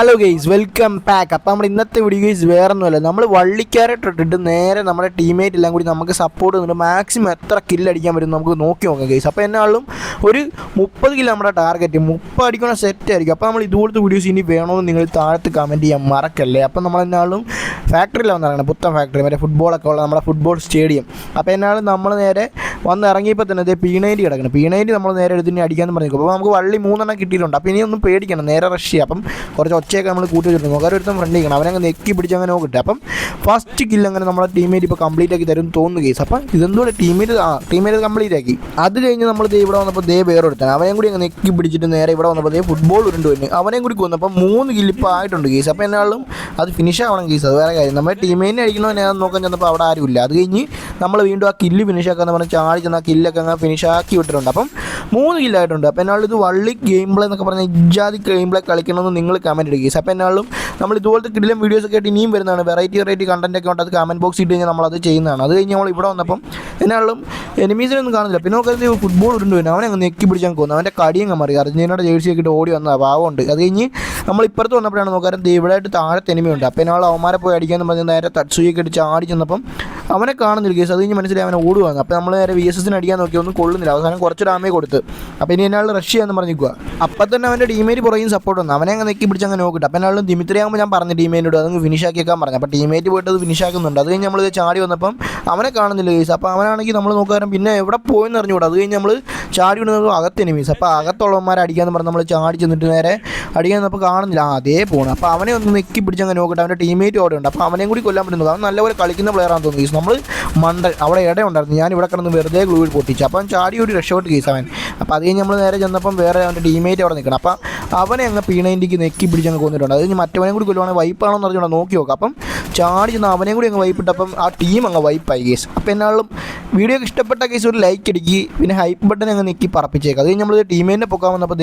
Hello guys, welcome back. അപ്പോൾ നമ്മുടെ ഇന്നത്തെ വീഡിയോ ഗൈസ് വേറെ ഒന്നുമല്ല, നമ്മൾ വള്ളിക്കാരായിട്ടിട്ട് നേരെ നമ്മുടെ ടീമേറ്റ് എല്ലാം കൂടി നമുക്ക് സപ്പോർട്ട് ചെയ്യുന്നുണ്ട്. മാക്സിമം എത്ര കില്ലടിക്കാൻ പറ്റും നമുക്ക് നോക്കി നോക്കാം ഗൈസ്. അപ്പോൾ എന്നാലും ഒരു 30 കില്ല് നമ്മുടെ ടാർഗറ്റ്, 30 അടിക്കുന്ന സെറ്റ് ആയിരിക്കും. അപ്പോൾ നമ്മൾ ഇതുപോലത്തെ വീഡിയോസ് ഇനി വേണമെന്ന് നിങ്ങൾ താഴത്ത് കമൻറ്റ് ചെയ്യാൻ മറക്കല്ലേ. അപ്പോൾ നമ്മൾ എന്നാലും ഫാക്ടറിയിലാണ് പറയുന്നത്, പുത്തൻ ഫാക്ടറി, മറ്റേ ഫുട്ബോളൊക്കെ ഉള്ള നമ്മുടെ ഫുട്ബോൾ സ്റ്റേഡിയം. അപ്പോൾ എന്നാലും നമ്മൾ നേരെ വന്ന് ഇറങ്ങിയപ്പോൾ തന്നെ അതേ P90 കിടക്കണം. P90 നമ്മൾ നേരെ എടുത്ത് ഇനി അടിക്കാമെന്ന് പറഞ്ഞു. അപ്പോൾ നമുക്ക് വള്ളി 3 കിട്ടിയിട്ടുണ്ട്. അപ്പോൾ ഇനി ഒന്നും പേടിക്കണം, നേരെ റഷ് ചെയ്യാം. അപ്പം കുറച്ച് ഒച്ചയൊക്കെ നമ്മൾ കൂട്ടി വെച്ചിട്ടുണ്ട്. നോക്കാൻ ഒരുത്തം ഫ്രണ്ട് ചെയ്യണം, അവനങ്ങ് നെക്കി പിടിച്ച് അങ്ങനെ നോക്കട്ടെ. അപ്പം ഫസ്റ്റ് കില്ല് അങ്ങനെ നമ്മുടെ ടീമേറ്റ് ഇപ്പോൾ കംപ്ലീറ്റ് ആക്കി തരും തോന്നുന്നു കേസ്. അപ്പം ഇതെന്തുകൊണ്ട് ടീമേറ്റ് കംപ്ലീറ്റ് ആക്കി. അത് കഴിഞ്ഞ് നമ്മൾ ഇവിടെ വന്നപ്പോൾ വേറെ എടുത്താണ്, അവനെയും കൂടി അങ്ങ് നെക്കി പിടിച്ചിട്ട് നേരെ ഇവിടെ വന്നപ്പോൾ ഫുട്ബോൾ ഉരുണ്ട് വന്നു, അവനെയും കൂടി കൊന്നു. അപ്പം 3 കില്ല് ഇപ്പോൾ ആയിട്ടുണ്ട് കേസ്. അപ്പോൾ എന്നാലും അത് ഫിനിഷ് ആവണം കേസ്, അത് വേറെ കാര്യം. നമ്മുടെ ടീമേറ്റിനെ അടിക്കണമെന്ന് ഞാൻ നോക്കാൻ ചെന്നപ്പോൾ അവിടെ ആരുമില്ല. അത് കഴിഞ്ഞ് നമ്മൾ വീണ്ടും ആ കില്ല് ഫിനിഷ് ആക്കാന്ന് പറഞ്ഞാൽ ചാടി ചെന്ന് ആ കില്ലൊക്കെ അങ്ങ് ഫിനിഷ് ആക്കി വിട്ടിട്ടുണ്ട്. അപ്പം 3 കില്ലായിട്ടുണ്ട്. അപ്പോൾ എന്നാലും ഇത് വള്ളി ഗെയിം പ്ലേ എന്നൊക്കെ പറഞ്ഞാൽ ഇജാതി ഗെയിം പ്ലേ കളിക്കണമെന്ന് നിങ്ങൾ കമൻറ്റ് ഇടുക കേസ്. അപ്പോൾ എന്നാലും നമ്മൾ ഇതുപോലത്തെ കിടിലം വീഡിയോസൊക്കെ ആയിട്ട് ഇനിയും വരുന്നതാണ്, വെറൈറ്റി കണ്ടൻറ്റ് ഒക്കെ ഉണ്ട്. അത് കമൻറ്റ് ബോക്സ് ഇട്ട് കഴിഞ്ഞാൽ നമ്മളത് ചെയ്യുന്നതാണ്. അത് കഴിഞ്ഞ് നമ്മൾ ഇവിടെ വന്നപ്പം എന്നാലും എനിമീസിനൊന്നും കാണുന്നില്ല. പിന്നെ നോക്കുന്നത് ഫുട്ബോൾ ഉണ്ട്, അവനെ അങ്ങ് നെക്കി പിടിച്ചാൽ കൊന്നു, അവൻ്റെ കടിയങ്ങ് മാറി. അർജൻറ്റീനയുടെ ജേഴ്സിയൊക്കെ ഇട്ട് ഓടി വന്ന ഭാവമുണ്ട്. അത് കഴിഞ്ഞ് നമ്മൾ ഇപ്പുറത്ത് വന്നപ്പോഴാണ് നോക്കാൻ ഇവിടെ ആയിട്ട് താഴത്തെ എനിമയുണ്ട്. അപ്പോൾ എന്നാൽ അവന്മാരെ പോയി അടിക്കാമെന്ന് പറഞ്ഞ് നേരെ തട്സുയൊക്കെ ഇട്ട് ചാടി ചെന്നപ്പം അവനെ കാണുന്നില്ല കേസ്. അത് കഴിഞ്ഞ് മനസ്സിലായി അവനെ ഓടുവാണ്. അപ്പോൾ നമ്മൾ നേരെ VSSന് അടിക്കാൻ നോക്കി, ഒന്നും കൊള്ളുന്നില്ല. അവസാനം കുറച്ച് ഡാമേജ് കൊടുത്ത്. അപ്പോൾ ഇനി എന്നാൽ റഷ് ചെയ്യാമെന്ന് പറഞ്ഞിരിക്കുക. അപ്പം തന്നെ അവൻ്റെ ടീമേറ്റ് പുറകെ സപ്പോർട്ട് വന്നു, അവനെ അങ്ങ് നെക്കി പിടിച്ച് അങ്ങനെ നോക്കിയിട്ട്. അപ്പോൾ എന്നാലും ദിമിത്രിയാകുമ്പോൾ ഞാൻ പറഞ്ഞു ടീമേറ്റിനോട് അതങ്ങ് ഫിനിഷ് ആക്കിയേക്കാൻ പറഞ്ഞു. അപ്പോൾ ടീമേറ്റ് പോയിട്ട് അത് ഫിനിഷ് ആക്കുന്നുണ്ട്. അത് കഴിഞ്ഞ് നമ്മൾ ചാടി വന്നപ്പം അവനെ കാണുന്നില്ല കേസ്. അപ്പോൾ അവനാണെങ്കിൽ നമ്മൾ നോക്കാറും പിന്നെ എവിടെ പോയെന്ന് അറിഞ്ഞുകൂടാ. അത് കഴിഞ്ഞ് നമ്മൾ ചാടി വിടുന്നത് അകത്ത് എനിമീസ്. അപ്പോൾ അകത്തുള്ളവന്മാരെ അടിക്കാമെന്ന് പറഞ്ഞ് നമ്മൾ ചാടി ചെന്നിട്ട് നേരെ അടിക്കാൻ അപ്പോൾ കാണുന്നില്ല, അതേ പോകണം. അപ്പോൾ അവനെ ഒന്ന് നെക്കി പിടിച്ച് അങ്ങനെ നോക്കിയിട്ട് അവൻ്റെ ടീമേറ്റ് അവിടെ ഉണ്ട്. അപ്പോൾ അവനെയും കൂടി കൊല്ലാൻ പറ്റുന്നത്, അവൻ നല്ലപോലെ കളിക്കുന്ന പ്ലെയറാണെന്ന് തോന്നുന്നു കേസ്. നമ്മൾ മണ്ടൻ അവിടെ ഇടയുണ്ടായിരുന്നു, ഞാൻ ഇവിടെ കിടന്ന് വെറുതെ ഗ്ലൂവിൽ പൊട്ടിച്ചു. അപ്പം ചാടി ഒരു രക്ഷപ്പെട്ട് കേസ് അവൻ. അപ്പോൾ അത് കഴിഞ്ഞ് നമ്മൾ നേരെ ചെന്നപ്പം വേറെ അവൻ്റെ ടീമേറ്റ് അവിടെ നിൽക്കണം. അപ്പം അവനെ അങ്ങ് P90 നെക്കി പിടിച്ച് അങ്ങ് കൊന്നിട്ടുണ്ട്. അത് കഴിഞ്ഞ് മറ്റവനെയും കൂടി കൊല്ലുവാണെങ്കിൽ വൈപ്പാണോ എന്ന് പറഞ്ഞുകൊണ്ട് നോക്കി നോക്കാം. അപ്പം ചാടി ചെന്ന് അവനെയും കൂടി അങ്ങ് വൈപ്പിട്ടപ്പം ആ ടീം അങ്ങ് വൈപ്പായി കേസ്. അപ്പോൾ എന്നാലും വീഡിയോ ഒക്കെ ഇഷ്ടപ്പെട്ട കേസ് ഒരു ലൈക്ക് അടിക്കുക, പിന്നെ ഹൈപ്പ് ബട്ടൺ അങ്ങ് നെക്കി പറപ്പിച്ചേക്കാം. അത് കഴിഞ്ഞ് നമ്മൾ ടീമേറ്റിനെ പൊക്കാൻ വന്നപ്പോൾ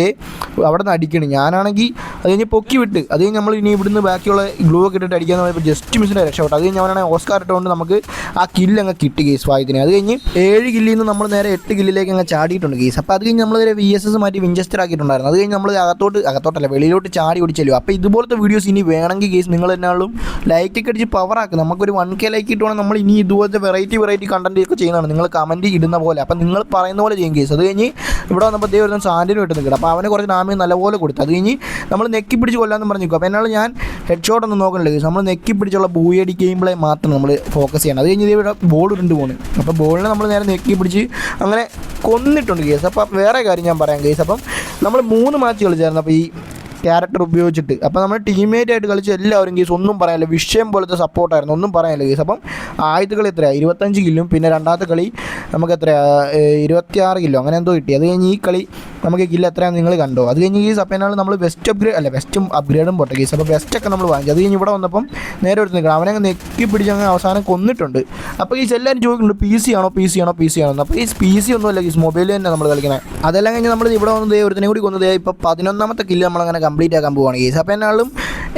അവിടെ നിന്ന് അടിക്കണം. ഞാനാണെങ്കിൽ അത് കഴിഞ്ഞ് പൊക്കി വിട്ട്, അത് കഴിഞ്ഞ് നമ്മൾ ഇനി ഇവിടുന്ന് ബാക്കിയുള്ള ഗ്ലൂ ഒക്കെ ഇട്ടിട്ട് അടിക്കാന്ന് പറയുമ്പോൾ ജസ്റ്റ് മിസ്സിൻ്റെ രക്ഷപ്പെട്ടു. അത് കഴിഞ്ഞ് അവനാണെങ്കിൽ ഓസ്കാർ ഇട്ടുകൊണ്ട് നമുക്ക് ആ കില്ല് അങ്ങ് കിട്ടി കേസ് വായത്തിന്. അത് കഴിഞ്ഞ് 7 കില്ലിൽ നിന്ന് നമ്മൾ നേരെ 8 കില്ലിലേക്ക് അങ്ങ് ചാടിയിട്ടുണ്ട് കേസ്. അപ്പോൾ അത് കഴിഞ്ഞ് നമ്മൾ നേരെ VSS മാറ്റി വിഞ്ചസ്റ്റർ ആക്കിയിട്ടുണ്ടായിരുന്നു. അത് കഴിഞ്ഞ് നമ്മൾ അകത്തോട്ടല്ല വെളിയിലോട്ട് ചാടി ഓടിച്ചല്ലോ. അപ്പോൾ ഇതുപോലത്തെ വീഡിയോസ് ഇനി വേണമെങ്കിൽ കേസ് നിങ്ങൾ എന്നാലും ലൈക്കൊക്കെ അടിച്ച് പവറാക്കുക. നമുക്കൊരു 1K ലൈക്ക് ഇട്ടുവാണെങ്കിൽ നമ്മൾ ഇനി ഇതുപോലത്തെ വെറൈറ്റി കണ്ടന്റ് ഒക്കെ ചെയ്യുന്നതാണ്, നിങ്ങൾ കമൻറ്റ് ഇടുന്ന പോലെ. അപ്പം നിങ്ങൾ പറയുന്ന പോലെ ചെയ്യും കേസ്. അത് കഴിഞ്ഞ് ഇവിടെ വന്നപ്പോൾ ഒരു സാൻഡിന് വിട്ട് നിൽക്കണം. അപ്പോൾ അവന് കുറച്ച് ഡാമേജ് നല്ലപോലെ കൊടുത്തു. അത് കഴിഞ്ഞ് നമ്മൾ നെക്കി പിടിച്ച് കൊല്ലാമെന്ന് പറഞ്ഞു നിൽക്കും. അപ്പോൾ എന്നാലും ഞാൻ ഹെഡ് ഷോട്ട് ഒന്നും നോക്കണില്ല കേസ്, നമ്മൾ നെക്കി പിടിച്ചുള്ള ബൂയടി ഗെയിം പ്ലേ മാത്രം നമ്മൾ ഫോക്കസ് ചെയ്യണം. അത് കഴിഞ്ഞ് ഇവിടെ ബോൾ ഉണ്ട് പോണ്. അപ്പോൾ ബോളിനെ നമ്മൾ നേരെ നെക്കി പിടിച്ച് അങ്ങനെ കൊന്നിട്ടുണ്ട് കേസ്. അപ്പോൾ വേറെ കാര്യം ഞാൻ പറയാം കേസ്. അപ്പം നമ്മൾ 3 മാച്ച് കളിച്ചായിരുന്നു അപ്പോൾ ഈ ക്യാരക്ടർ ഉപയോഗിച്ചിട്ട്. അപ്പോൾ നമ്മൾ ടീമേറ്റായിട്ട് കളിച്ച് എല്ലാവരും കേസ് ഒന്നും പറയാനില്ല, വിഷയം പോലത്തെ സപ്പോർട്ടായിരുന്നു, ഒന്നും പറയാനില്ല കേസ്. അപ്പം ആദ്യത്തെ കളി എത്രയാണ് 25 കില്ലും, പിന്നെ രണ്ടാമത്തെ കളി നമുക്ക് എത്രയാണ് 26 കില്ലോ അങ്ങനെ എന്തോ കിട്ടി. അത് കഴിഞ്ഞ് ഈ കളി നമുക്ക് കില്ല് എത്രയാണെന്ന് നിങ്ങൾ കണ്ടോ. അത് കഴിഞ്ഞ് കേസ് അപ്പോൾ എന്നാലും നമ്മൾ വെസ്റ്റും അപ്ഗ്രേഡും പോട്ടെ കേസ്. അപ്പോൾ വെസ്റ്റൊക്കെ നമ്മൾ വാങ്ങിച്ചു. അത് കഴിഞ്ഞ് ഇവിടെ വന്നപ്പം നേരെ എടുത്ത് നിൽക്കണം, അവനെ അങ്ങ് നെക്കി പിടിച്ച് അങ്ങ് അവസാനം കൊന്നിട്ടുണ്ട്. അപ്പോൾ കേസ് എല്ലാവരും ചോദിക്കുന്നുണ്ട് PC ആണോ അപ്പോൾ ഈ PC ഒന്നുമല്ല കേസ്, മൊബൈലിൽ തന്നെ നമ്മൾ കളിക്കുന്നത്. അതെല്ലാം കഴിഞ്ഞ് നമ്മൾ ഇവിടെ വന്നത് ഒരുത്തിനെ കൂടി കൊന്നത് ഇപ്പോൾ 11ാമത്തെ കില്ല് നമ്മളങ്ങനെ കംപ്ലീറ്റ് ആക്കാൻ പോവുകയാണ് കേസ്. അപ്പോൾ എന്നാലും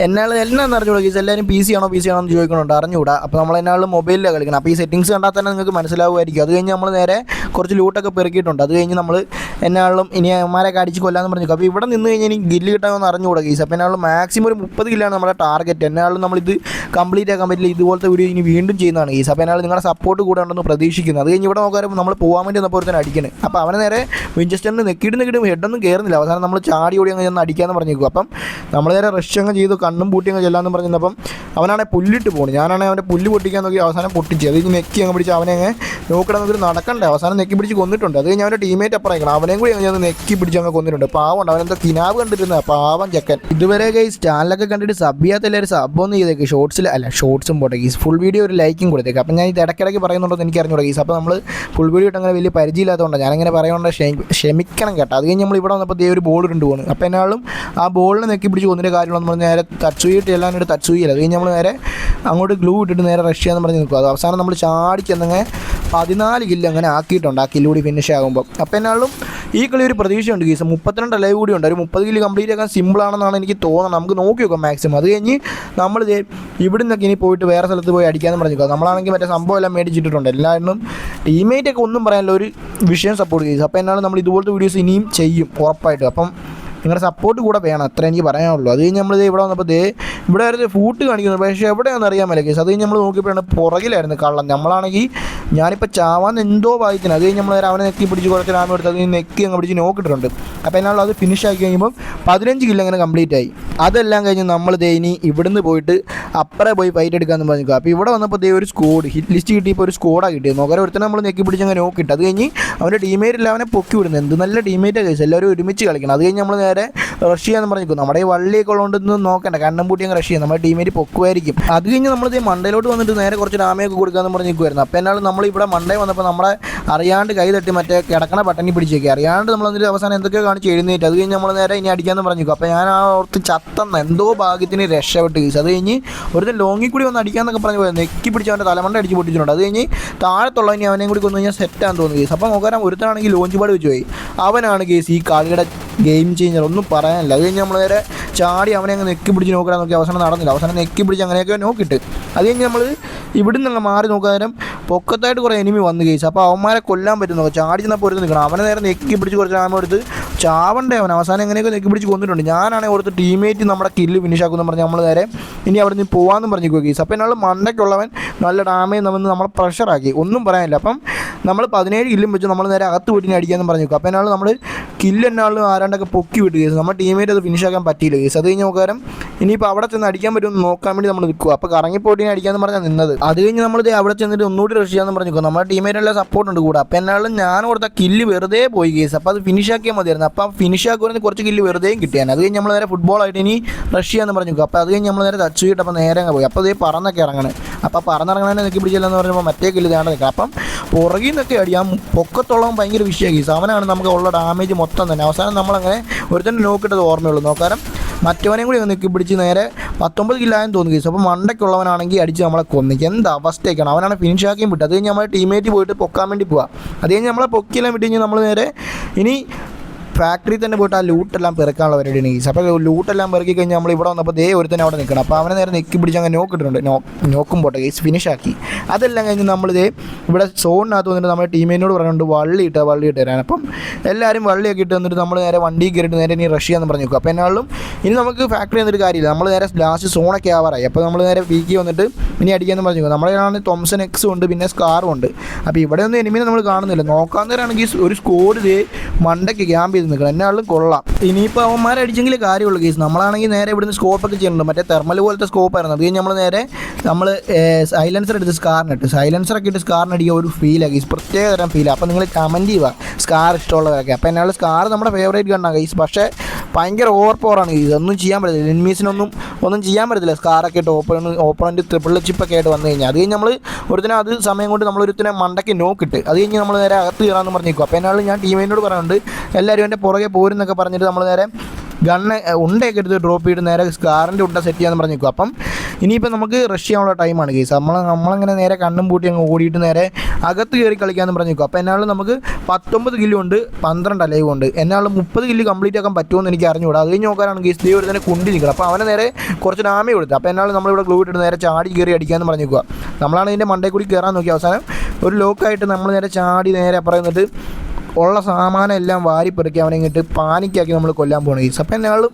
എന്നാന്ന് അറിഞ്ഞൂടാ കേസ്, എല്ലാവരും PC ആണോ എന്ന് ചോദിക്കുന്നുണ്ട്, അറിഞ്ഞുകൂടാ. അപ്പോൾ നമ്മൾ എന്നാലും മൊബൈലിലാണ് കളിക്കണം. അപ്പോൾ ഈ സെറ്റിങ്സ് കണ്ടാൽ തന്നെ നിങ്ങൾക്ക് മനസ്സിലാവുമായിരിക്കും. അത് കഴിഞ്ഞ് നമ്മൾ നേരെ കുറച്ച് ലൂട്ടൊക്കെ പെറുക്കിയിട്ടുണ്ട്. അത് കഴിഞ്ഞ് നമ്മൾ എന്നാലും ഇനി അമ്മമാരൊക്കെ അടിച്ച് കൊല്ലാമെന്ന് പറഞ്ഞു. അപ്പോൾ ഇവിടെ നിന്ന് കഴിഞ്ഞാൽ എനിക്ക് ഗില്ല് കിട്ടാമെന്ന് അറിഞ്ഞുകൂടാ കേസ്. അപ്പോൾ എന്നാലും മാക്സിമം ഒരു 30 കില്ലാണ് നമ്മുടെ ടാർഗറ്റ്. എന്നാലും നമ്മളിത് കംപ്ലീറ്റ് ആക്കാൻ പറ്റില്ല, ഇതുപോലത്തെ വീഡിയോ ഇനി വീണ്ടും ചെയ്യുന്നതാണ് കേസ്. അപ്പോൾ എന്നാലും നിങ്ങളുടെ സപ്പോർട്ട് കൂടെ ഉണ്ടെന്ന് പ്രതീക്ഷിക്കുന്നു. അത് കഴിഞ്ഞ് ഇവിടെ നോക്കാറുമ്പോൾ നമ്മൾ പോകാൻ വേണ്ടി വന്നപ്പോൾ ഒരുത്തന്നെ അടിക്കുന്നത്. അപ്പോൾ അവനെ നേരെ വിഞ്ചസ്റ്ററിന് നെക്കിയിട്ട് ഹെഡൊന്നും കയറുന്നില്ല. അവസാനം നമ്മൾ ചാടി ഓടി അങ്ങ് ചെന്ന് അടിക്കാമെന്ന് പറഞ്ഞേക്കും. അപ്പം നമ്മൾ നേരെ റഷ് അങ്ങ് ചെയ്തു, കണ്ണും പൂട്ടി അങ്ങ് ചെല്ലാമെന്ന് പറഞ്ഞപ്പം അവനാണെങ്കിൽ പുല്ലിട്ട് പോകണം. ഞാനാണെങ്കിൽ അവൻ്റെ പുല്ല് പൊട്ടിക്കാൻ നോക്കി, അവസാനം പൊട്ടിച്ച്. അത് കഴിഞ്ഞ് നെക്കി അങ്ങ് പിടിച്ച് അവനെ അങ്ങ് നോക്കിയിട്ട് നടക്കണ്ടേ, അവസാനം നെക്കി പിടിച്ച് കൊന്നിട്ടുണ്ട്. അത് കഴിഞ്ഞ് അവൻ്റെ ടീമേറ്റ് അപ്പുറം അവനെയും കൂടി അങ്ങ് നെക്കി പിടിച്ച് അങ്ങ് കൊന്നിട്ടുണ്ട്. പാവമുണ്ട്, അവനെന്തോ കിനാവ് കണ്ടിരുന്ന പാവം ചെക്കൻ. ഇതുവരെ ഗൈസ് ചാനലൊക്കെ കണ്ടിട്ട് സബ് ചെയ്യാത്ത എല്ലാവരും സബ്ബൊന്നും ചെയ്തേക്ക്, ഷോർട്സും പോട്ടെ ഗൈസ്. ഫുൾ വീഡിയോ ഒരു ലൈക്കും കൊടുത്തേക്ക്. അപ്പം ഞാൻ ഇത് ഇടയ്ക്കിടയ്ക്ക് പറയുന്നുണ്ടോ എന്ന് എനിക്ക് അറിഞ്ഞൂടാ ഗൈസ്. അപ്പോൾ നമ്മൾ ഫുൾ വീഡിയോ ഇട്ട് അങ്ങനെ വലിയ പരിചയമില്ലാത്തതുകൊണ്ടാണ് ഞാനങ്ങനെ പറയുകൊണ്ട് ക്ഷമിക്കണം കേട്ടോ. അത് കഴിഞ്ഞ് നമ്മൾ ഇവിടെ വന്നപ്പോൾ ഒരു ബോൾ ഇട്ടുണ്ട് പോകുന്നു. അപ്പോൾ എന്നാലും ആ ബോളിനെ നെക്കി പിടിച്ച് കൊന്നിട്ട് കാര്യങ്ങളെന്ന് പറഞ്ഞാൽ നേരെ തച്ചുയിട്ട് എല്ലാവരും തച്ചുയില്ല. അത് കഴിഞ്ഞ് നമ്മൾ നേരെ അങ്ങോട്ട് ഗ്ലൂ ഇട്ടിട്ട് നേരെ റഷ് ചെയ്യാന്ന് പറഞ്ഞ് നിൽക്കും. അത് അവസാനം നമ്മൾ ചാടി ചെന്നങ്ങനെ 14 കില്ല് അങ്ങനെ ആക്കിയിട്ടുണ്ട് ആ കില്ല് കൂടി ഫിനിഷ് ആകുമ്പോൾ. അപ്പോൾ എന്നാലും ഈ കളി ഒരു പ്രതീക്ഷയുണ്ട് കേസ്. 32 ലൈവ് കൂടി ഉണ്ട്. ഒരു 30 കില്ല് കംപ്ലീറ്റ് ആക്കാൻ സിമ്പിളാണെന്നാണ് എനിക്ക് തോന്നുന്നത്. നമുക്ക് നോക്കി നോക്കാം മാക്സിമം. അത് കഴിഞ്ഞ് നമ്മൾ ഇവിടെ നിന്നൊക്കെ ഇനി പോയിട്ട് വേറെ സ്ഥലത്ത് പോയി അടിക്കാമെന്ന് പറഞ്ഞു. നമ്മളാണെങ്കിൽ മറ്റേ സംഭവം എല്ലാം മേടിച്ചിട്ടുണ്ട്. എല്ലാവരും ടീമേറ്റൊക്കെ ഒന്നും പറയാനില്ല, ഒരു വിഷയം സപ്പോർട്ട് ചെയ്തു. അപ്പോൾ എന്നാലും നമ്മൾ ഇതുപോലത്തെ വീഡിയോസ് ഇനിയും ചെയ്യും ഉറപ്പായിട്ടും. അപ്പം നിങ്ങളുടെ സപ്പോർട്ട് കൂടെ വേണം, അത്ര എനിക്ക് പറയാനുള്ളൂ. അത് കഴിഞ്ഞ് നമ്മൾ ഇവിടെ വന്നപ്പോൾ ഇവിടെ ആയിരുന്നു ഫൂട്ട് കാണിക്കുന്നത്, പക്ഷേ എവിടെയാണെന്ന് അറിയാൻ മേലെ കേസ്. അത് കഴിഞ്ഞ് നമ്മൾ നോക്കിയപ്പോഴാണ് പുറകിലായിരുന്നു കള്ളം. നമ്മളാണെങ്കിൽ ഞാനിപ്പോൾ ചാവാൻ എന്തോ ഭാഗ്യത്തിന്. അത് കഴിഞ്ഞ് നമ്മൾ അവനെ നെക്കി പിടിച്ച് കുറച്ച് രാമ എടുത്ത് അത് നെക്കി അങ്ങ് പിടിച്ച് നോക്കിയിട്ടുണ്ട്. അപ്പോൾ എന്നാലും അത് ഫിനിഷ് ആക്കി കഴിയുമ്പോൾ 15 കില്ല് അങ്ങനെ കംപ്ലീറ്റ് ആയി. അതെല്ലാം കഴിഞ്ഞ് നമ്മൾ ഇനി ഇവിടുന്ന് പോയിട്ട് അപ്പുറം പോയി ഫൈറ്റ് എടുക്കാമെന്ന് പറഞ്ഞു. അപ്പോൾ ഇവിടെ വന്നപ്പോൾ ഒരു സ്കോഡ് ഹിറ്റ് ലിസ്റ്റ് കിട്ടിയപ്പോൾ ഒരു സ്കോഡാണ് കിട്ടിയത്. നോക്കാൻ ഒരുത്തന്നെ നമ്മൾ നെക്കി പിടിച്ച് അങ്ങനെ നോക്കിയിട്ട് അത് കഴിഞ്ഞ് അവൻ്റെ ടീമേറ്റില്ല അവനെ പൊക്കി വിടുന്നത്. എന്ത് നല്ല ടീമേറ്റാണ് കേസ്, എല്ലാവരും ഒരുമിച്ച് കളിക്കണം. അത് കഴിഞ്ഞ് നമ്മൾ നേരെ റഷ് ചെയ്യാന്ന് പറഞ്ഞു. നമ്മുടെ ഈ വള്ളിയൊക്കെ ഉള്ളതുകൊണ്ടൊന്നും നോക്കണ്ട, കണ്ണും പൂട്ടി അങ്ങ് റഷ് ചെയ്യാം, നമ്മുടെ ടീമേറ്റ് പൊക്കുമായിരിക്കും. അത് കഴിഞ്ഞ് നമ്മളിത് മണ്ടയിലോട്ട് വന്നിട്ട് നേരെ കുറച്ച് ഡാമയൊക്കെ കൊടുക്കാമെന്ന് പറഞ്ഞ് നിൽക്കുമായിരുന്നു. അപ്പോൾ എന്നാലും നമ്മൾ ഇവിടെ മണ്ടയിൽ വന്നപ്പോൾ നമ്മളെ അറിയാണ്ട് കൈ തട്ടി മറ്റേ കിടക്കണ ബട്ടണി പിടിച്ചേക്ക്, അറിയാണ്ട് നമ്മൾ എന്നിട്ട് അവസാനം എന്തൊക്കെയോ കാണിച്ച് എഴുന്നേറ്റ്. അത് കഴിഞ്ഞ് നമ്മൾ നേരെ ഇനി അടിക്കാമെന്ന് പറഞ്ഞു. അപ്പോൾ ഞാൻ ആ ഓർത്ത് ചത്തന്ന എന്തോ ഭാഗ്യത്തിന് രക്ഷപ്പെട്ട് കേസ്. അത് കഴിഞ്ഞ് ഒരു ലോങ്ങിൽ കൂടി വന്ന് അടിക്കാമെന്നൊക്കെ പറഞ്ഞു പോയത്, നെക്കി പിടിച്ച് അവൻ്റെ തലമണ്ട അടിച്ച് പൊട്ടിച്ചിട്ടുണ്ട്. അത് കഴിഞ്ഞ് താഴത്തുള്ള ഇനി അവനെയും കൂടി കൊന്നു കഴിഞ്ഞാൽ സെറ്റാന്ന് തോന്നുന്നു കേസ്. അപ്പോൾ നോക്കാൻ ഒരുത്തനാണെങ്കിൽ ലോഞ്ച് പാട് വെച്ച് പോയി. അവനാണ് കേസ് ഈ കളിയുടെ ഗെയിം ചേഞ്ചർ, ഒന്നും പറയാനില്ല. അത് കഴിഞ്ഞ് നമ്മൾ നേരെ ചാടി അവനെ അങ്ങ് നെക്കി പിടിച്ച് നോക്കാൻ നോക്കി, അവസാനം നടന്നില്ല. അവസാനം നെക്കി പിടിച്ച് അങ്ങനെയൊക്കെ നോക്കിയിട്ട് അത് കഴിഞ്ഞ് നമ്മൾ ഇവിടെ നിന്നുള്ള മാറി നോക്കാൻ പൊക്കത്തായിട്ട് കുറേ എനിമി വന്ന് കേസ്. അപ്പോൾ അവന്മാരെ കൊല്ലാൻ പറ്റുന്നു. ചാടി ചെന്നപ്പോൾ ഒരു നിൽക്കണം, അവനെ നേരെ നെക്കി പിടിച്ച് കുറച്ച് രാമ എടുത്ത് ചാവണ്ടേ അവൻ. അവസാനം എങ്ങനെയൊക്കെ നെക്കി പിടിച്ച് കൊന്നിട്ടുണ്ട്. ഞാനാണെങ്കിൽ ഓർത്ത് ടീമേറ്റ് നമ്മുടെ കില്ല് ഫിനിഷ് ആക്കുമെന്ന് പറഞ്ഞ് നമ്മൾ നേരെ ഇനി അവിടെ നിന്ന് പോകാമെന്ന് പറഞ്ഞു കേസ്. അപ്പോൾ എന്നാൽ മണ്ടയ്ക്കുള്ളവൻ നല്ല ഡാമേജ് നമ്മൾ നമ്മളെ പ്രഷറാക്കി, ഒന്നും പറയാനില്ല. അപ്പം നമ്മൾ 17 കില്ലും വെച്ച് നമ്മൾ നേരെ അകത്ത് വീട്ടിനെ അടിക്കാമെന്ന് പറഞ്ഞു. അപ്പോൾ എന്നാൽ നമ്മൾ കില്ല് എന്നാളും ആരാണ്ടൊക്കെ പൊക്കി വിട്ട് കേസ്. നമ്മുടെ ടീമേറ്റ് അത് ഫിനിഷ് ആക്കാൻ പറ്റിയില്ല കേസ്. അത് കഴിഞ്ഞ് നോക്കാനും ഇനിയിപ്പോൾ അവിടെ ചെന്ന് അടിക്കാൻ പറ്റുമെന്ന് നോക്കാൻ വേണ്ടി നമ്മൾ നിൽക്കുക. അപ്പോൾ കറങ്ങിപ്പോട്ടിനെ അടിക്കാമെന്ന് പറഞ്ഞാൽ നിന്നത്. അത് കഴിഞ്ഞ് നമ്മൾ അവിടെ ചെന്നിട്ട് ഒന്നുകൂടി റഷ് ചെയ്യാമെന്ന് പറഞ്ഞു. നമ്മുടെ ടീമേറ്റെല്ലാം സപ്പോർട്ട് ഉണ്ട് കൂടെ. അപ്പോൾ എന്നാലും ഞാൻ കൊടുത്ത കില്ല് വെറുതെ പോയി കേസ്. അപ്പോൾ അത് ഫിനിഷ് ആക്കിയാൽ മതിയായിരുന്നു. അപ്പോൾ ഫിനിഷ് ആക്കുവാണെങ്കിൽ കുറച്ച് കില്ല് വെറുതെയും കിട്ടിയാണ്. അത് കഴിഞ്ഞ് നമ്മൾ നേരെ ഫുട്ബോളായിട്ട് ഇനി റഷ് ചെയ്യാമെന്ന് പറഞ്ഞു. അപ്പോൾ അത് കഴിഞ്ഞ് നമ്മൾ നേരെ ടച്ച് ചെയ്തിട്ട് അപ്പോൾ നേരെ അങ്ങ് പോയി. അപ്പോൾ ഇത് പറന്നൊക്കെ ഇറങ്ങണം. അപ്പോൾ പറന്നിറങ്ങണേ നെക്കി പിടിച്ചില്ലെന്ന് പറഞ്ഞപ്പോൾ മറ്റേ കില്ല് തേണ്ട നിൽക്കാം. അപ്പം പുറകിൽ നിന്നൊക്കെ അടിയാം, പൊക്കത്തോളം ഭയങ്കര വിഷയം കേസ്. അവനാണ് നമുക്ക് ഉള്ള ഡാമേജ് മൊത്തം തന്നെ. അവസാനം നമ്മളങ്ങനെ ഒരുത്തന്നെ നോക്കിയിട്ടത് ഓർമ്മയുള്ളൂ. നോക്കാനും മറ്റവനെയും കൂടി നെക്കി പിടിച്ച് നേരെ 19 കില്ലായെന്ന് തോന്നുന്നു കേസ്. അപ്പോൾ മണ്ടയ്ക്കുള്ളവനാണെങ്കിൽ അടിച്ച് നമ്മളെ കൊന്നിക്ക്. എന്ത് അവസ്ഥയൊക്കെയാണ്, അവനാണ് ഫിനിഷ് ആക്കിയും വിട്ടത്. അത് കഴിഞ്ഞ് നമ്മുടെ ടീമേറ്റ് പോയിട്ട് പൊക്കാൻ വേണ്ടി പോവാം. അത് കഴിഞ്ഞ് നമ്മളെ പൊക്കിയെല്ലാം വിട്ട് കഴിഞ്ഞാൽ നമ്മൾ നേരെ ഇനി ഫാക്ടറി തന്നെ പോയിട്ട് ആ ലൂട്ടെല്ലാം പെറുക്കാനുള്ള പരിപാടിയാണ് കേസ്. അപ്പോൾ ലൂട്ടെല്ലാം പെറുക്കി കഴിഞ്ഞാൽ നമ്മൾ ഇവിടെ വന്നപ്പോൾ ഒരുത്തന്നെ അവിടെ നിൽക്കണം. അപ്പോൾ അവനെ നേരെ നെക്കി പിടിച്ച് അങ്ങനെ നോക്കിയിട്ടുണ്ട്. നോക്കും പോട്ടെ കേസ്, ഫിനിഷ് ആക്കി. അതെല്ലാം കഴിഞ്ഞ് നമ്മളിതേ ഇവിടെ സോണിനകത്ത് വന്നിട്ട് നമ്മുടെ ടീമേറ്റിനോട് പറയുന്നുണ്ട് വള്ളി ഇട്ട് തരാൻ. അപ്പം എല്ലാവരും വള്ളിയൊക്കെ ഇട്ട് വന്നിട്ട് നമ്മൾ നേരെ വണ്ടി കയറിയിട്ട് നേരെ ഇനി റഷ് ചെയ്യാന്ന് പറഞ്ഞു. അപ്പോൾ എന്നാലും ഇനി നമുക്ക് ഫാക്ടറി വന്നിട്ട് കാര്യമില്ല, നമ്മൾ നേരെ ലാസ്റ്റ് സോണൊക്കെ ആവാറായി. അപ്പോൾ നമ്മൾ നേരെ പീക്കി വന്നിട്ട് ഇനി അടിക്കാമെന്ന് പറഞ്ഞു. നമ്മുടെ തോംസൺ എക്സും ഉണ്ട്, പിന്നെ സ്കാറും ഉണ്ട്. അപ്പോൾ ഇവിടെ ഒന്നും എനിമിനെ നമ്മൾ കാണുന്നില്ല. നോക്കാൻ നേരമാണെങ്കിൽ ഒരു സ്കോഡ് മണ്ടയ്ക്ക് ക്യാമ്പ് ചെയ്ത് നിൽക്കണം. എന്നാലും കൊള്ളാം. ഇനിയിപ്പോൾ അവന്മാരെ അടിച്ചെങ്കിൽ കാര്യമുള്ളൂ കേസ്. നമ്മളാണെങ്കിൽ നേരെ ഇവിടുന്ന് സ്കോപ്പൊക്കെ ചെയ്യുന്നുണ്ട്, മറ്റേ തെർമൽ പോലത്തെ സ്കോപ്പായിരുന്നു. അത് കഴിഞ്ഞ് നമ്മൾ നേരെ സൈലൻസർ എടുത്ത് സ്കാറിനിട്ട് സൈലൻസറൊക്കെ ഇട്ട് സ്കാറിനടിക്കുക ഒരു ഫീലാണ് കേസ്, പ്രത്യേക തരം ഫീലാണ്. അപ്പോൾ നിങ്ങൾ കമൻറ്റ് ചെയ്യുക സ്കാർ ഇഷ്ടമുള്ളവരൊക്കെ. അപ്പോൾ എന്നാൽ സ്കാർ നമ്മുടെ ഫേവറേറ്റ് കണ്ടാണ് കേസ്. പക്ഷേ ഭയങ്കര ഓവർ പവറാണ് കേസ്, ഒന്നും ചെയ്യാൻ പറ്റത്തില്ല. എനിമീസിനൊന്നും ചെയ്യാൻ പറ്റത്തില്ല. സ്കാറൊക്കെ ഇട്ട് ഓപ്പണൻറ്റ് ട്രിപ്പിൾ ചിപ്പൊക്കെ ആയിട്ട് വന്നു കഴിഞ്ഞാൽ അത് കഴിഞ്ഞ് നമ്മൾ ഒരുത്തിനെ അത് സമയം കൊണ്ട് നമ്മൾ ഒരുത്തിനെ മണ്ടയ്ക്ക് നോക്കിട്ട് അത് കഴിഞ്ഞ് നമ്മൾ നേരെ അകത്ത് കയറാമെന്ന് പറഞ്ഞിരിക്കും. അപ്പോൾ എന്നാലും ഞാൻ ടീമിനോട് പറയുന്നുണ്ട് എല്ലാവരും എൻ്റെ പുറകെ പോരുന്നൊക്കെ പറഞ്ഞിട്ട് നമ്മൾ നേരെ ഗണ്ണ് ഉണ്ടയൊക്കെ എടുത്ത് ഡ്രോപ്പ് ചെയ്ത് നേരെ സ്കാറിൻ്റെ ഉണ്ട സെറ്റ് ചെയ്യാമെന്ന് പറഞ്ഞിരിക്കും. അപ്പം ഇനിയിപ്പോൾ നമുക്ക് റഷ് ചെയ്യാനുള്ള ടൈമാണ് കേസ്. നമ്മളങ്ങനെ നേരെ കണ്ണും പൂട്ടി അങ്ങ് ഓടിയിട്ട് നേരെ അകത്ത് കയറി കളിക്കാമെന്ന് പറഞ്ഞിരിക്കും. അപ്പോൾ എന്നാലും നമുക്ക് 19 കില്ലുണ്ട്, 12 അലൈവ് ഉണ്ട്. എന്നാലും 30 കില്ല് കംപ്ലീറ്റ് ആക്കാൻ പറ്റുമെന്ന് എനിക്ക് അറിഞ്ഞുകൂടാ. അത് കഴിഞ്ഞ് നോക്കാനാണ് കേസ് ദൈവം തന്നെ കുണ്ടി നിൽക്കുന്നത്. അപ്പോൾ അവനെ നേരെ കുറച്ച് ഡാമേജ് കൊടുത്തു. അപ്പോൾ എന്നാലും നമ്മളിവിടെ ഗ്ലൂ ഇട്ടിട്ട് നേരെ ചാടി കയറി അടിക്കാമെന്ന് പറഞ്ഞിരിക്കുക. നമ്മളാണ് ഇതിൻ്റെ മണ്ടയിൽ കൂടി കയറാൻ നോക്കി. അവസാനം ഒരു ലോക്കായിട്ട് നമ്മൾ നേരെ ചാടി നേരെ പറയുന്നിട്ട് ഉള്ള സാമാനം എല്ലാം വാരിപ്പെറുക്കി അവനെ ഇങ്ങോട്ട് പാനിക്കാക്കി നമ്മൾ കൊല്ലാൻ പോകണം കേസ്. അപ്പോൾ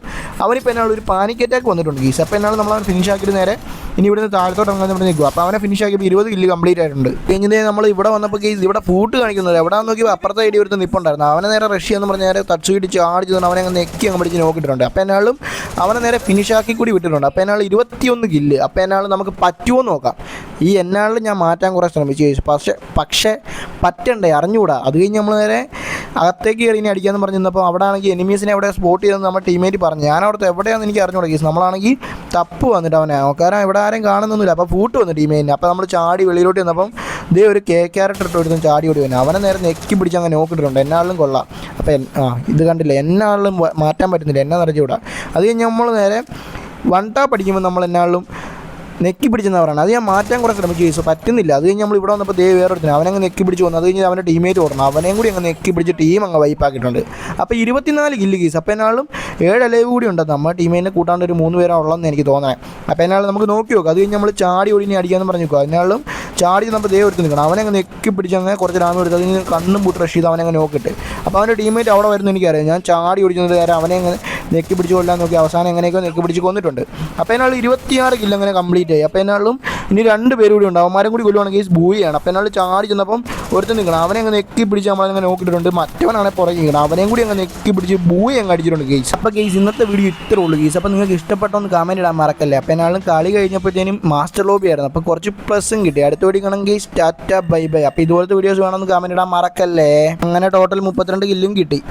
അവനിപ്പോൾ എന്നാളും ഒരു പാനിക് അറ്റാക്ക് വന്നിട്ടുണ്ട് കേസ്. അപ്പോൾ എന്നാലും നമ്മൾ അവൻ ഫിനിഷ് ആക്കിയിട്ട് നേരെ ഇനി ഇവിടുന്ന് താഴത്തോട്ട് ഇറങ്ങാൻ ഇവിടെ നിൽക്കുക. അപ്പോൾ അവനെ ഫിനിഷ് ആക്കിയപ്പോൾ 20 കില്ല് കംപ്ലീറ്റ് ആയിട്ടുണ്ട്. കഴിഞ്ഞ് നമ്മൾ ഇവിടെ വന്നപ്പോൾ കേസ് ഇവിടെ ഫൂട്ട് കാണിക്കുന്നത് എവിടെയാണെന്ന് നോക്കിയപ്പോൾ അപ്പുറത്തെ ഐഡി ഒരുത്ത് നിൽപ്പുണ്ടായിരുന്നു. അവനെ നേരെ റഷ് ചെയ്യാന്ന് പറഞ്ഞ് നേരെ തച്ച് പിടിച്ച് ആടിച്ച് തന്നെ അവനെ അങ്ങ് നെക്കി അങ്ങ് പിടിച്ച് നോക്കിയിട്ടുണ്ട്. അപ്പോൾ എന്നാലും അവനെ നേരെ ഫിനിഷ് ആക്കി കൂടി വിട്ടിട്ടുണ്ട്. അപ്പോൾ എന്നാൽ 21 കില്ല്. അപ്പോൾ എന്നാൽ നമുക്ക് പറ്റുമോ നോക്കാം. ഈ എന്നാളിൽ ഞാൻ മാറ്റാൻ കുറേ ശ്രമിച്ചു കേസ്, പക്ഷേ പറ്റണ്ടേ, അറിഞ്ഞുകൂടാ. അത് കഴിഞ്ഞ് നമ്മൾ നേരെ അകത്തേക്ക് കയറി ഇനി അടിക്കാമെന്ന് പറഞ്ഞപ്പോൾ അവിടെ ആണെങ്കിൽ എനിമീസിനെ എവിടെ സ്പോട്ട് ചെയ്തെന്ന് നമ്മുടെ ടീമേറ്റ് പറഞ്ഞു. ഞാൻ അവിടുത്തെ എവിടെയാണെന്ന് എനിക്ക് അറിഞ്ഞുകൂടാ കേസ്. നമ്മളാണെങ്കിൽ തപ്പ് വന്നിട്ട് അവനെ കാരണം ഇവിടെ ആരും കാണുന്നൊന്നുമില്ല. അപ്പോൾ ഫൂട്ട് വന്നു ടീമേറ്റിന്. അപ്പോൾ നമ്മൾ ചാടി വെളിയിലോട്ട് വന്നപ്പം ഒരു ക്യാരക്ടർ ഇട്ട് എടുത്തും ചാടി ഓടി വന്നു. അവനെ നേരെ നെക്കി പിടിച്ച് അങ്ങനെ നോക്കിയിട്ടുണ്ട്. എന്നാളിലും കൊള്ളാം. അപ്പോൾ ഇത് കണ്ടില്ല, എന്നാളിലും മാറ്റാൻ പറ്റുന്നില്ല, എന്നാ നിറച്ചുകൂടാ. അത് കഴിഞ്ഞ് നമ്മൾ നേരെ വൺ ടാപ്പ് അടിക്കുമ്പോൾ നമ്മൾ എന്നാളിലും നെക്കി പിടിച്ചെന്ന് പറയുന്നത്. അത് ഞാൻ മാറ്റാൻ കുറേ ശ്രമിച്ചു കേസ്, പറ്റുന്നില്ല. അത് കഴിഞ്ഞ് നമ്മൾ ഇവിടെ വന്നപ്പോൾ വേറൊരുത്തിന് അവനങ്ങ് നെക്കി പിടിച്ച് വന്നു. അത് കഴിഞ്ഞ് അവൻ്റെ ടീമേറ്റ് ഓടണം, അവനെയും കൂടി അങ്ങ് നെക്കി പിടിച്ച് ടീം അങ്ങ് വൈപ്പാക്കിയിട്ടുണ്ട്. അപ്പോൾ 24 കില്ല് കേസ്. അപ്പോൾ എന്നാലും 7 അലൈവ് കൂടി ഉണ്ട്. നമ്മുടെ ടീമേനെ കൂട്ടാണ്ട് ഒരു 3 പേരാണ് ഉള്ളതെന്ന് എനിക്ക് തോന്നണേ. അപ്പോൾ എന്നാലും നമുക്ക് നോക്കി നോക്കാം. അത് കഴിഞ്ഞ് നമ്മൾ ചാടി ഓടി അടിക്കാമെന്ന് പറഞ്ഞു നോക്കുക. എന്നാലും ചാടി നമ്മൾ ഒരുത്ത് നിൽക്കണം. അവനങ്ങ് നെക്കി പിടിച്ച് അങ്ങനെ കുറച്ച് ഡാമേജ് എടുത്ത് അതിന് കണ്ണും പൂട്ട് റഷ് ചെയ്ത് അവനങ്ങ് നോക്കിയിട്ട്. അപ്പോൾ അവൻ്റെ ടീമേറ്റ് അവിടെ വരുന്നത് എനിക്കറിയാം. ഞാൻ ചാടി ഓടിക്കുന്നത് നേരെ അവനെ അങ്ങനെ നെക്കി പിടിച്ച് കൊല്ലാൻ നോക്കി. അവസാനം എങ്ങനെയൊക്കെ നെക്കി പിടിച്ച് കൊന്നിട്ടുണ്ട്. അപ്പോൾ എന്നാൽ 26 കില്ല് അങ്ങനെ കംപ്ലീറ്റ് ആയി. അപ്പോൾ എന്നാലും ഇനി 2 പേര് കൂടി ഉണ്ട്. അവന്മാരും കൂടി കൊല്ലുവാണെങ്കിൽ ഗൈസ് ബൂയാണ്. അപ്പോൾ എന്നാൽ ചാടി ചെന്നപ്പം ഒരുത്തൻ നിൽക്കണം. അവനെ അങ്ങ് നെക്കി പിടിച്ച് നമ്മളങ്ങനെ നോക്കിയിട്ടുണ്ട്. മറ്റവനാണ് പുറകെ നിൽക്കണം. അവനെയും കൂടി അങ്ങ് നെക്കി പിടിച്ച് ബൂയി അങ്ങ് അടിച്ചിട്ടുണ്ട് ഗൈസ്. അപ്പോൾ ഗൈസ് ഇന്നത്തെ വീഡിയോ ഇത്രേ ഉള്ളൂ ഗൈസ്. അപ്പോൾ നിങ്ങൾക്ക് ഇഷ്ടപ്പെട്ടൊന്ന് കമൻറ്റ് ഇടാൻ മറക്കല്ലേ. അപ്പോൾ എന്നാലും കളി കഴിഞ്ഞപ്പോഴത്തേനും മാസ്റ്റർ ലോബി ആയിരുന്നു. അപ്പോൾ കുറച്ച് പ്ലസും കിട്ടി. അടുത്ത വീഡിയോ കാണാൻ ഗൈസ് ടാറ്റ ബൈ ബൈ. അപ്പോൾ ഇതുപോലത്തെ വീഡിയോസ് വേണമെന്ന് കമൻറ്റ് ഇടാൻ മറക്കല്ലേ. അങ്ങനെ ടോട്ടൽ 32 കില്ലും കിട്ടി.